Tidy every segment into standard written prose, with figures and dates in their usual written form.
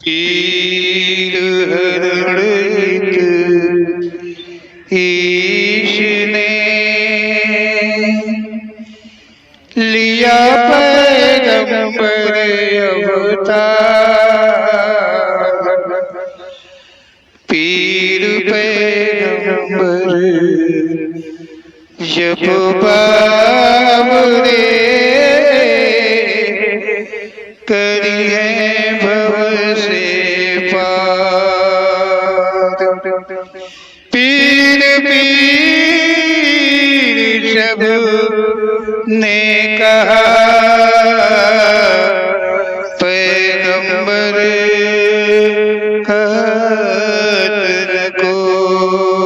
पीर हरणित ईश ने लिया पैगंबर अवतार। पीर पैगंबर जब बाबरे करिए भव से पार। पीर पीर सब ने कहा पैगंबर कहत न कोई।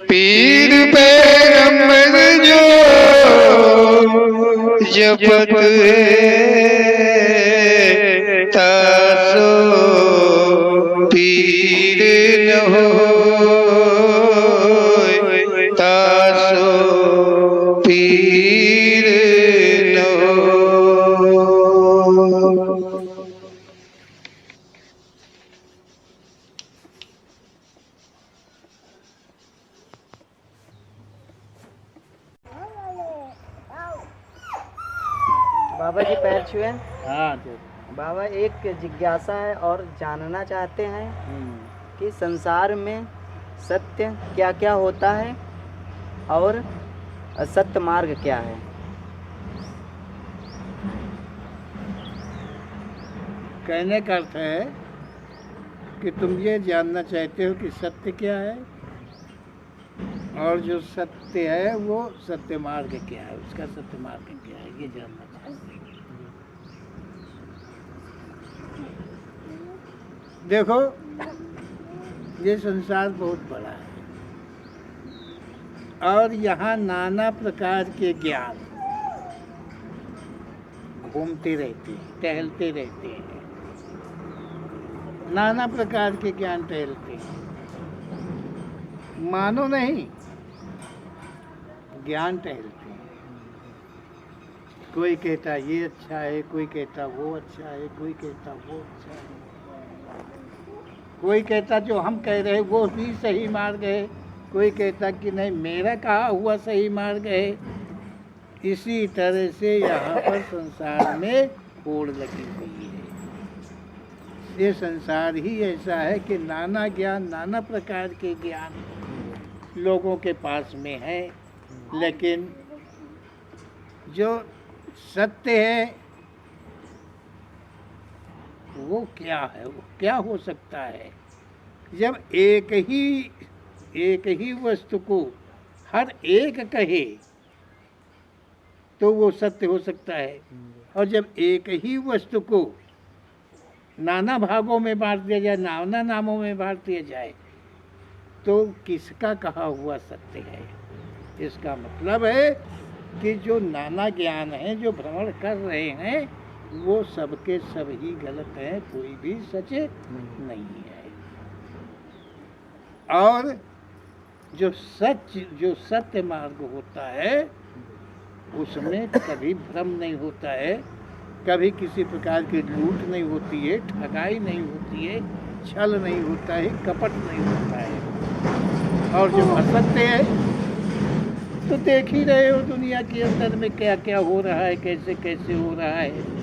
पीर पैगंबर जो जपत तासो पीर न होय, तासो पीर न होय। बाबा जी पैर छुए। हाँ बाबा एक जिज्ञासा है और जानना चाहते हैं कि संसार में सत्य क्या क्या होता है और असत्य मार्ग क्या है। कहने का अर्थ है कि तुम ये जानना चाहते हो कि सत्य क्या है और जो सत्य है वो सत्य मार्ग क्या है, उसका सत्य मार्ग क्या है, ये जानना चाहते हो। देखो ये संसार बहुत बड़ा है और यहाँ नाना प्रकार के ज्ञान घूमते रहते हैं, टहलते रहते हैं। नाना प्रकार के ज्ञान टहलते हैं, मानो नहीं, ज्ञान टहलते हैं। कोई कहता ये अच्छा है, कोई कहता वो अच्छा है, कोई कहता वो अच्छा है, कोई कहता जो हम कह रहे हैं वो ही सही मार्ग है, कोई कहता कि नहीं मेरा कहा हुआ सही मार्ग है। इसी तरह से यहाँ पर संसार में होड़ लगी हुई है। ये संसार ही ऐसा है कि नाना ज्ञान, नाना प्रकार के ज्ञान लोगों के पास में है, लेकिन जो सत्य है वो क्या है, वो क्या हो सकता है। जब एक ही वस्तु को हर एक कहे तो वो सत्य हो सकता है, और जब एक ही वस्तु को नाना भागों में बांट दिया जाए, नाना नामों में बांट दिया जाए, तो किसका कहा हुआ सत्य है। इसका मतलब है कि जो नाना ज्ञान है, जो भ्रमण कर रहे हैं, वो सबके सब ही गलत हैं, कोई भी सच नहीं है। और जो सत्य मार्ग होता है उसमें कभी भ्रम नहीं होता है, कभी किसी प्रकार की लूट नहीं होती है, ठगाई नहीं होती है, छल नहीं होता है, कपट नहीं होता है। और जो असत्य है तो देख ही रहे हो दुनिया के अंदर में क्या क्या हो रहा है, कैसे कैसे हो रहा है।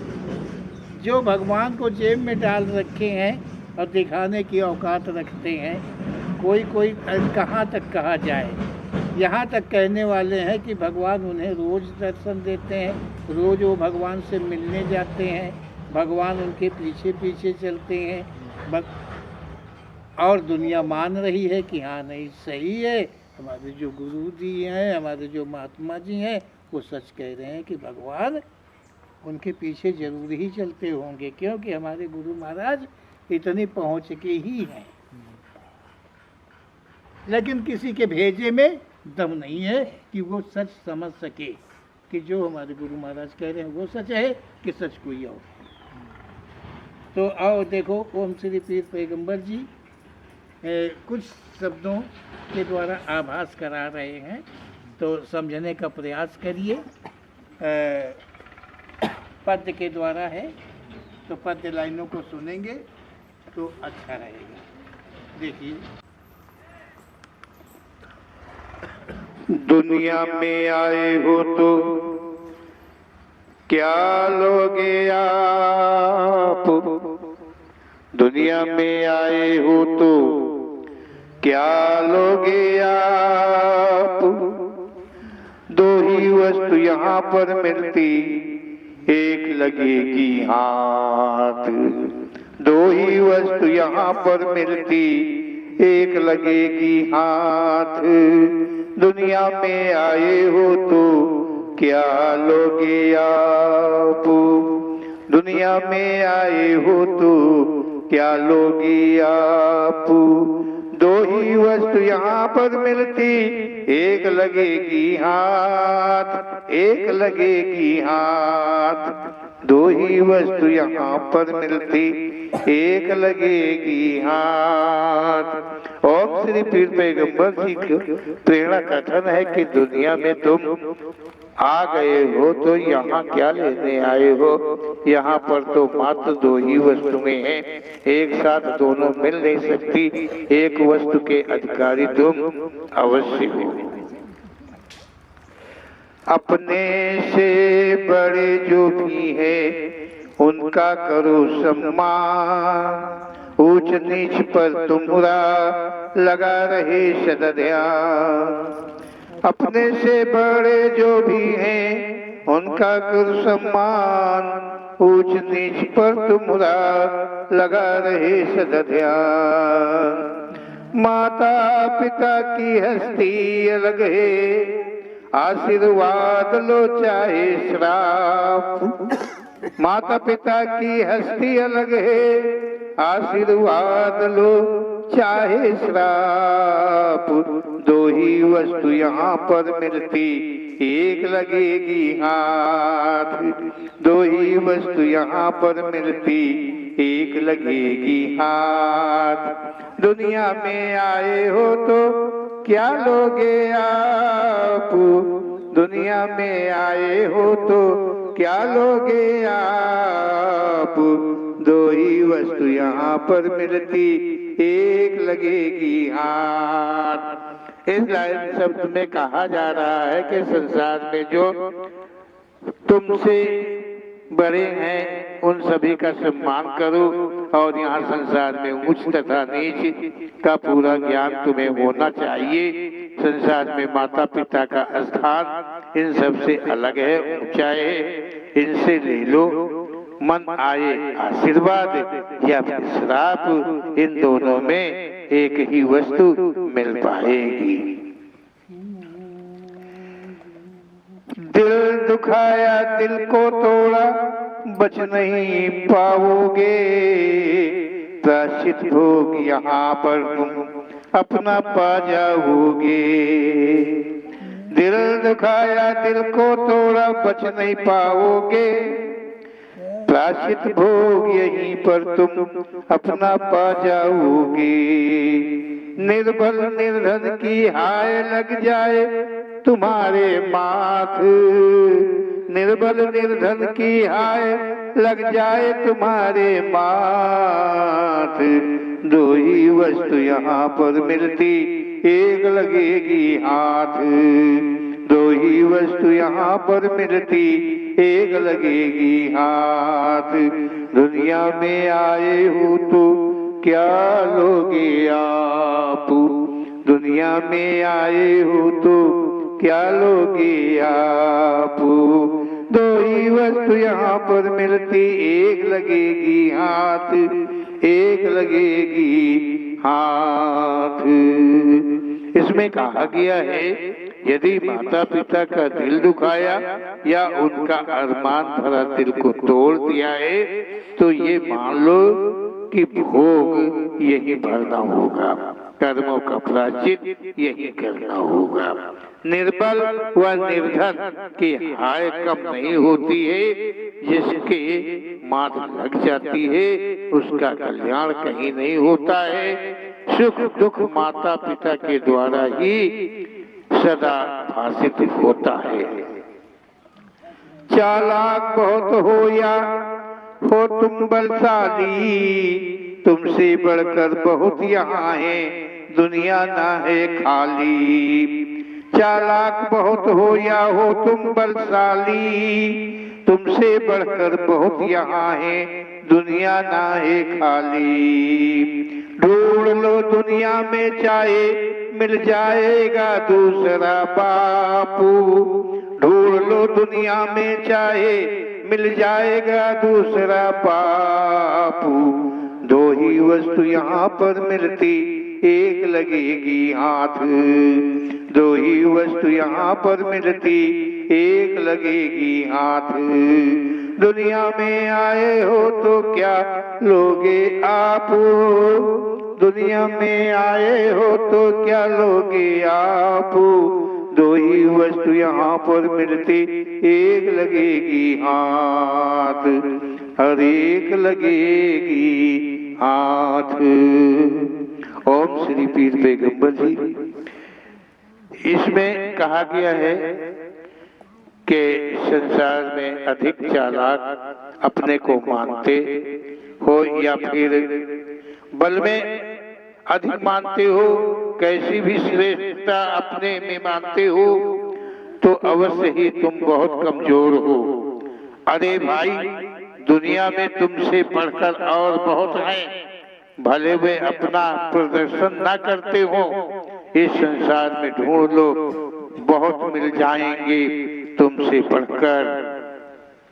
जो भगवान को जेब में डाल रखे हैं और दिखाने की औकात रखते हैं, कोई कहाँ तक कहा जाए। यहाँ तक कहने वाले हैं कि भगवान उन्हें रोज़ दर्शन देते हैं, रोज़ वो भगवान से मिलने जाते हैं, भगवान उनके पीछे पीछे चलते हैं, और दुनिया मान रही है कि हाँ नहीं सही है, हमारे जो गुरु जी हैं, हमारे जो महात्मा जी हैं, वो सच कह रहे हैं कि भगवान उनके पीछे जरूर ही चलते होंगे, क्योंकि हमारे गुरु महाराज इतनी पहुँच के ही हैं। लेकिन किसी के भेजे में दम नहीं है कि वो सच समझ सके कि जो हमारे गुरु महाराज कह रहे हैं वो सच है कि सच कोई और। तो आओ देखो, ओम श्री पीर पैगंबर जी कुछ शब्दों के द्वारा आभास करा रहे हैं, तो समझने का प्रयास करिए। पद के द्वारा है, तो पद्य लाइनों को सुनेंगे तो अच्छा रहेगा। देखिए, दुनिया में आए हो तो क्या लोगे आप, दुनिया में आए हो तो क्या लोगे आप। दो ही वस्तु यहाँ पर मिलती, एक लगेगी हाथ। दो ही वस्तु यहाँ पर मिलती, एक लगेगी हाथ। दुनिया में आए हो तो क्या लोगे आप, दुनिया में आए हो तो क्या लोगे आप। दो ही वस्तु यहाँ पर मिलती, एक लगेगी हाथ, एक लगेगी हाथ। दो ही वस्तु यहाँ पर मिलती, एक लगेगी हाथ। ओम श्री पीर पैगंबर जी का प्रेरणा कथन है कि दुनिया में तुम आ गए हो तो यहाँ क्या लेने आए हो। यहाँ पर तो मात्र दो ही वस्तुएं हैं, एक साथ दोनों मिल नहीं सकती। एक वस्तु के अधिकारी तुम अवश्य हो। अपने से बड़े जो भी हैं उनका करो सम्मान, ऊंच नीच पर तुम्हारा लगा रहे सदा ध्यान। अपने से बड़े जो भी हैं उनका करो सम्मान, ऊंच नीच पर तुम्हारा लगा रहे सदा ध्यान। माता पिता की हस्ती अलग है, आशीर्वाद लो चाहे श्राप। माता पिता की हस्ती अलग है, आशीर्वाद लो चाहे श्राप। दो ही वस्तु यहाँ पर मिलती, एक लगेगी हाथ। दो ही वस्तु यहाँ पर मिलती, एक लगेगी हाथ। दुनिया में आए हो तो क्या लोगे आप, दुनिया में आए हो तो क्या लोगे आप। दो ही वस्तु यहाँ पर मिलती, एक लगेगी हाथ। इस लाइन शब्द में कहा जा रहा है कि संसार में जो तुमसे बड़े हैं उन सभी का सम्मान करो, और यहाँ संसार में उच्च तथा नीच का पूरा ज्ञान तुम्हें होना चाहिए। संसार में माता पिता का स्थान इन सब से अलग है, ऊंचा है, इनसे ले लो। मन आए आशीर्वाद या फिर श्राप, इन दोनों में एक ही वस्तु मिल पाएगी। दिल दुखाया दिल को तोड़ा, बच नहीं पाओगे। प्रायश्चित भोग यहाँ पर तुम अपना पा जाओगे। दिल दुखाया दिल को तोड़ा, बच नहीं पाओगे। प्रायश्चित भोग यहीं पर तुम अपना पा जाओगे। निर्बल निर्धन की हाय लग जाए तुम्हारे माथ, निर्बल निर्धन की हाय लग जाए तुम्हारे माथ। दो ही वस्तु यहाँ पर मिलती, एक लगेगी हाथ। दो ही वस्तु यहाँ पर मिलती, एक लगेगी हाथ। दुनिया में आए हो तो क्या लोगे आप, दुनिया में आए हो तो क्या लोगे आप। दो ही वस्तु यहाँ पर मिलती, एक लगेगी हाथ, एक लगेगी हाथ। इसमें कहा गया है यदि माता पिता का दिल दुखाया या उनका अरमान भरा दिल को तोड़ दिया है तो ये मान लो कि भोग यही भरना होगा, कर्मों का प्रायश्चित यही करना होगा। निर्बल व निर्धन की हाय कम नहीं होती है, जिसके माथ लग जाती है उसका कल्याण कहीं नहीं होता है। सुख दुख माता पिता के द्वारा ही सदा भाषित होता है। चालाक बहुत हो या हो तुम बलशाली, तुमसे बढ़कर बहुत यहाँ है, दुनिया ना है खाली। चालाक बहुत हो या हो तुम बलशाली, तुमसे बढ़कर बहुत यहाँ है, दुनिया ना है खाली। ढूंढ लो दुनिया में चाहे मिल जाएगा दूसरा बापू, ढूंढ लो दुनिया में चाहे मिल जाएगा दूसरा बापू। दो ही वस्तु यहाँ पर मिलती, एक लगेगी हाथ, दो ही वस्तु यहाँ पर मिलती, एक लगेगी हाथ। दुनिया में आए हो तो क्या लोगे आप, दुनिया में आए हो तो क्या लोगे आप। दो ही वस्तु यहाँ पर मिलती, एक लगेगी हाथ, हर एक लगेगी हाथ। ओम श्री पीर पैगंबर जी। इसमें कहा गया है कि संसार में अधिक चालाक अपने को मानते हो या फिर बल में अधिक मानते हो, कैसी भी श्रेष्ठता अपने में मानते हो, तो अवश्य ही तुम बहुत कमजोर हो। अरे भाई, दुनिया में तुमसे बढ़कर और बहुत हैं, भले वे अपना प्रदर्शन ना करते हो, इस संसार में ढूंढ लो, बहुत मिल जाएंगे तुमसे बढ़कर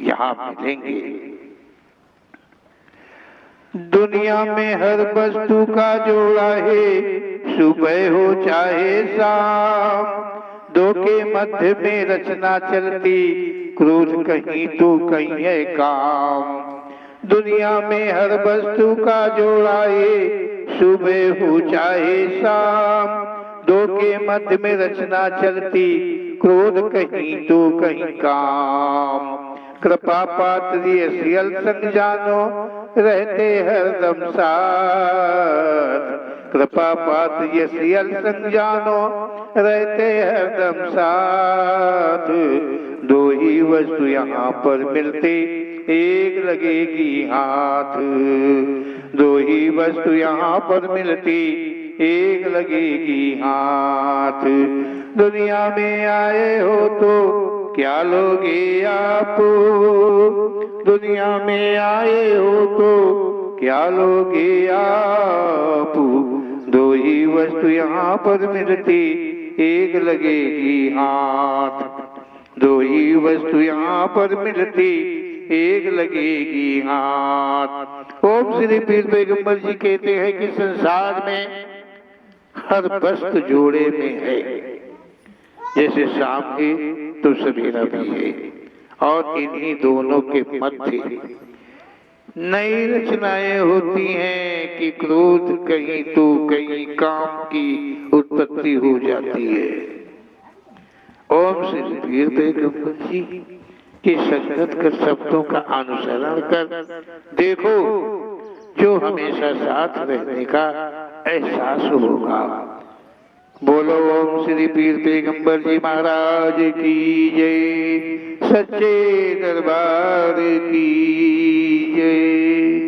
यहाँ मिलेंगे। दुनिया में हर वस्तु का जोड़ा है, सुबह हो चाहे शाम, दो के मध्य में रचना चलती, क्रोध कहीं तो कहीं है काम। दुनिया में हर वस्तु का जोड़ा है, सुबह हो चाहे शाम, दो के मध्य में रचना चलती, क्रोध कहीं तो कहीं काम। कृपा पात्र सियल संग जानो, रहते हरदम साथ, कृपा पात्र सियल संग जानो, रहते हरदम साथ। दो ही वस्तु यहाँ पर मिलते, एक लगेगी हाथ, दो ही वस्तु यहाँ पर मिलती, एक लगेगी हाथ। दुनिया में आए हो तो क्या लोगे आप, दुनिया में आए हो तो क्या लोगे आप। दो ही वस्तु यहाँ पर मिलती, एक लगेगी हाथ, दो ही वस्तु यहाँ पर मिलती, एक लगेगी हाथ। ओम श्री पीर पैगंबर जी कहते हैं कि संसार में हर वस्तु जोड़े में है, जैसे शाम है तो सवेरा भी है, और इन्हीं दोनों के मध्य नई रचनाएं होती हैं कि क्रोध कहीं तो कहीं काम की उत्पत्ति हो जाती है। ओम श्री पीर पैगंबर जी की संगत कर, शब्दों का अनुसरण कर देखो, जो हमेशा साथ रहने का एहसास होगा। बोलो ओम श्री पीर पैगंबर जी महाराज की जय, सच्चे दरबार की जय।